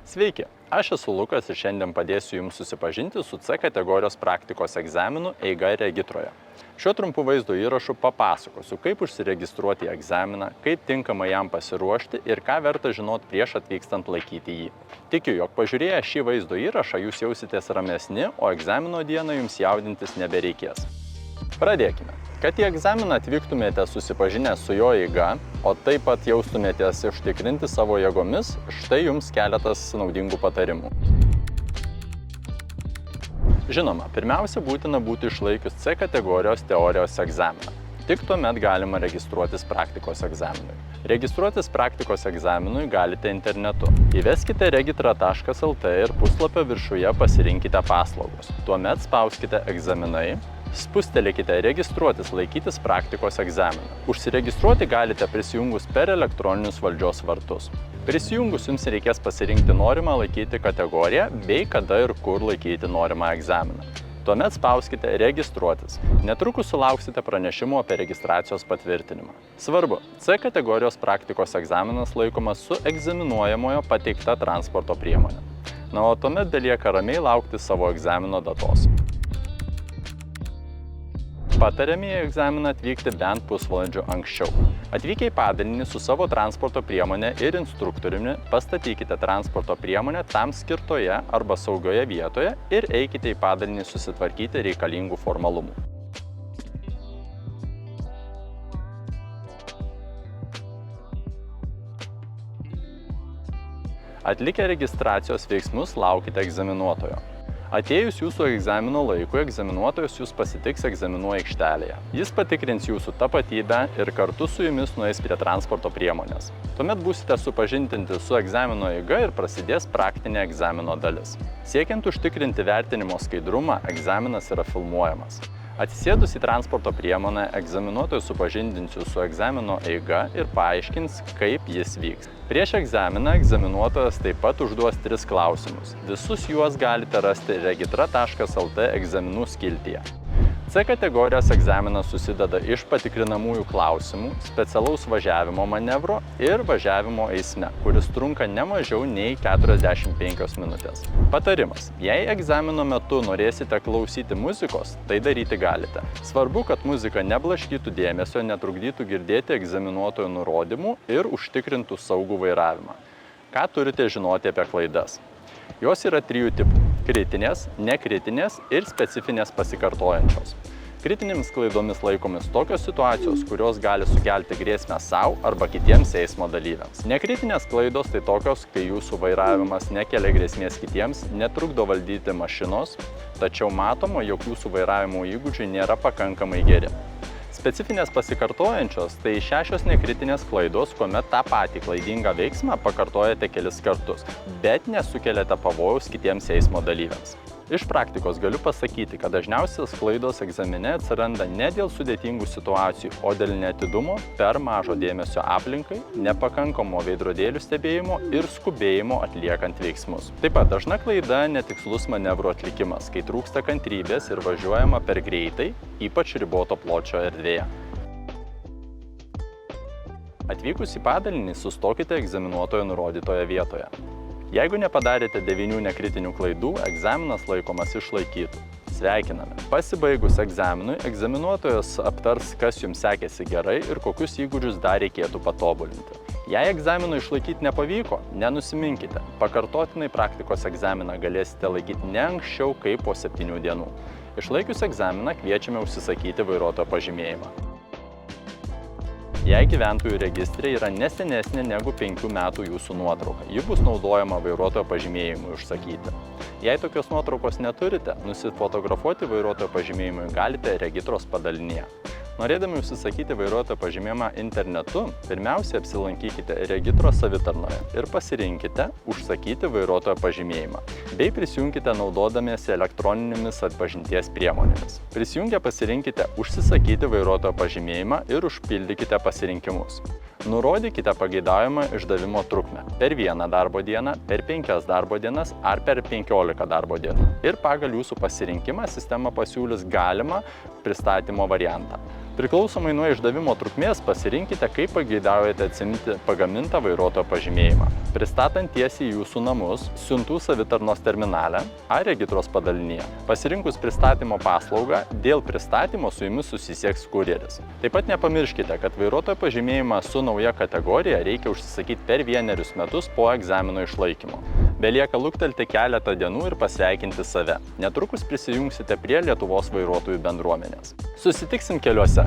Sveiki, aš esu Lukas ir šiandien padėsiu Jums susipažinti su C kategorijos praktikos egzaminų eiga Regitroje. Šiuo trumpu vaizdo įrašu papasakosiu, kaip užsiregistruoti į egzaminą, kaip tinkamai jam pasiruošti ir ką verta žinoti prieš atvykstant laikyti jį. Tikiu, jog pažiūrėję šį vaizdo įrašą jūs jausitės ramesni, o egzamino dieną jums jaudintis nebereikės. Pradėkime. Kad į egzaminą atvyktumėte susipažinę su jo eiga, o taip pat jaustumėtės užtikrinti savo jėgomis, štai jums keletas naudingų patarimų. Žinoma, pirmiausia būtina būti išlaikius C kategorijos teorijos egzaminą. Tik tuomet galima registruotis praktikos egzaminui. Registruotis praktikos egzaminui galite internetu. Įveskite regitra.lt ir puslapio viršuje pasirinkite paslaugos. Tuomet spauskite egzaminai. Spustelėkite registruotis laikytis praktikos egzaminą. Užsiregistruoti galite prisijungus per elektroninius valdžios vartus. Prisijungus jums reikės pasirinkti norimą laikyti kategoriją bei kada ir kur laikyti norimą egzaminą. Tuomet spauskite registruotis. Netrukus sulauksite pranešimo apie registracijos patvirtinimą. Svarbu, C kategorijos praktikos egzaminas laikomas su egzaminuojamojo pateikta transporto priemonė. O tuomet belieka ramiai laukti savo egzamino datos. Patariame į egzaminą atvykti bent pusvalandžiu anksčiau. Atvykę į padalinį su savo transporto priemone ir instruktoriumi, pastatykite transporto priemonę tam skirtoje arba saugioje vietoje ir eikite į padalinį susitvarkyti reikalingų formalumų. Atlikę registracijos veiksmus laukite egzaminuotojo. Atėjus jūsų egzamino laikui, egzaminuotojas jūs pasitiks egzaminų aikštelėje. Jis patikrins jūsų tapatybę ir kartu su jumis nueis prie transporto priemonės. Tuomet būsite supažindinti su egzamino eiga ir prasidės praktinė egzamino dalis. Siekiant užtikrinti vertinimo skaidrumą, egzaminas yra filmuojamas. Atsisėdus į transporto priemonę, egzaminuotojas supažindinsiu su egzamino eiga ir paaiškins, kaip jis vyks. Prieš egzaminą egzaminuotojas taip pat užduos 3 klausimus. Visus juos galite rasti regitra.lt egzaminų skiltyje. C kategorijos egzaminas susideda iš patikrinamųjų klausimų, specialaus važiavimo manevro ir važiavimo eisme, kuris trunka ne mažiau nei 45 minutės. Patarimas. Jei egzamino metu norėsite klausyti muzikos, tai daryti galite. Svarbu, kad muzika neblaškytų dėmesio, netrukdytų girdėti egzaminuotojo nurodymų ir užtikrintų saugų vairavimą. Ką turite žinoti apie klaidas? Jos yra 3 tipų – kritinės, nekritinės ir specifinės pasikartojančios. Kritinėmis klaidomis laikomis tokios situacijos, kurios gali sukelti grėsmę sau arba kitiems eismo dalyviams. Nekritinės klaidos tai tokios, kai jūsų vairavimas nekelia grėsmės kitiems, netrukdo valdyti mašinos, tačiau matoma, jog jūsų vairavimo įgūdžiai nėra pakankamai geri. Specifinės pasikartojančios tai 6 nekritinės klaidos, kuomet tą patį klaidingą veiksmą pakartojate kelis kartus, bet nesukeliate pavojaus kitiems eismo dalyviams. Iš praktikos galiu pasakyti, kad dažniausias klaidos egzamine atsiranda ne dėl sudėtingų situacijų, o dėl neatidumo, per mažo dėmesio aplinkai, nepakankamo veidrodėlių stebėjimo ir skubėjimo atliekant veiksmus. Taip pat dažna klaida netikslus manevro atlikimas, kai trūksta kantrybės ir važiuojama per greitai, ypač riboto pločio erdvėje. Atvykus į padalinį, sustokite egzaminuotojo nurodytoje vietoje. Jeigu nepadarėte 9 nekritinių klaidų, egzaminas laikomas išlaikytų. Sveikiname! Pasibaigus egzaminui, egzaminuotojas aptars, kas jums sekėsi gerai ir kokius įgūdžius dar reikėtų patobulinti. Jei egzaminų išlaikyti nepavyko, nenusiminkite. Pakartotinai praktikos egzaminą galėsite laikyti ne anksčiau kaip po 7 dienų. Išlaikius egzaminą kviečiame užsisakyti vairuotojo pažymėjimą. Jei gyventojų registre yra ne senesnė negu 5 metų jūsų nuotrauka, ji bus naudojama vairuotojo pažymėjimui užsakyti. Jei tokios nuotraukos neturite, nusifotografuoti vairuotojo pažymėjimui galite regitros padalinyje. Norėdami užsisakyti vairuotojo pažymėjimą internetu, pirmiausia apsilankykite regitros savitarnoje ir pasirinkite užsakyti vairuotojo pažymėjimą, bei prisijunkite naudodamiesi elektroninėmis atpažinties priemonėmis. Prisijungę pasirinkite užsisakyti vairuotojo pažymėjimą ir užpildykite pasirinkimus. Nurodykite pageidaujamą išdavimo trukmę – per 1 darbo dieną, per 5 darbo dienas ar per 15 darbo dienų. Ir pagal jūsų pasirinkimą sistema pasiūlys galimą pristatymo variantą. Priklausomai nuo išdavimo trukmės pasirinkite, kaip pageidaujate atsiimti pagamintą vairuotojo pažymėjimą. Pristatant tiesiai į jūsų namus, siuntų savitarnos terminale ar regitros padalinyje. Pasirinkus pristatymo paslaugą, dėl pristatymo su jumis susisieks kurjeris. Taip pat nepamirškite, kad vairuotojo pažymėjimą su nauja kategorija reikia užsisakyti per 1 metus po egzamino išlaikymo. Belieka luktelti keletą dienų ir pasveikinti save. Netrukus prisijungsite prie Lietuvos vairuotojų bendruomenės. Susitiksim keliuose.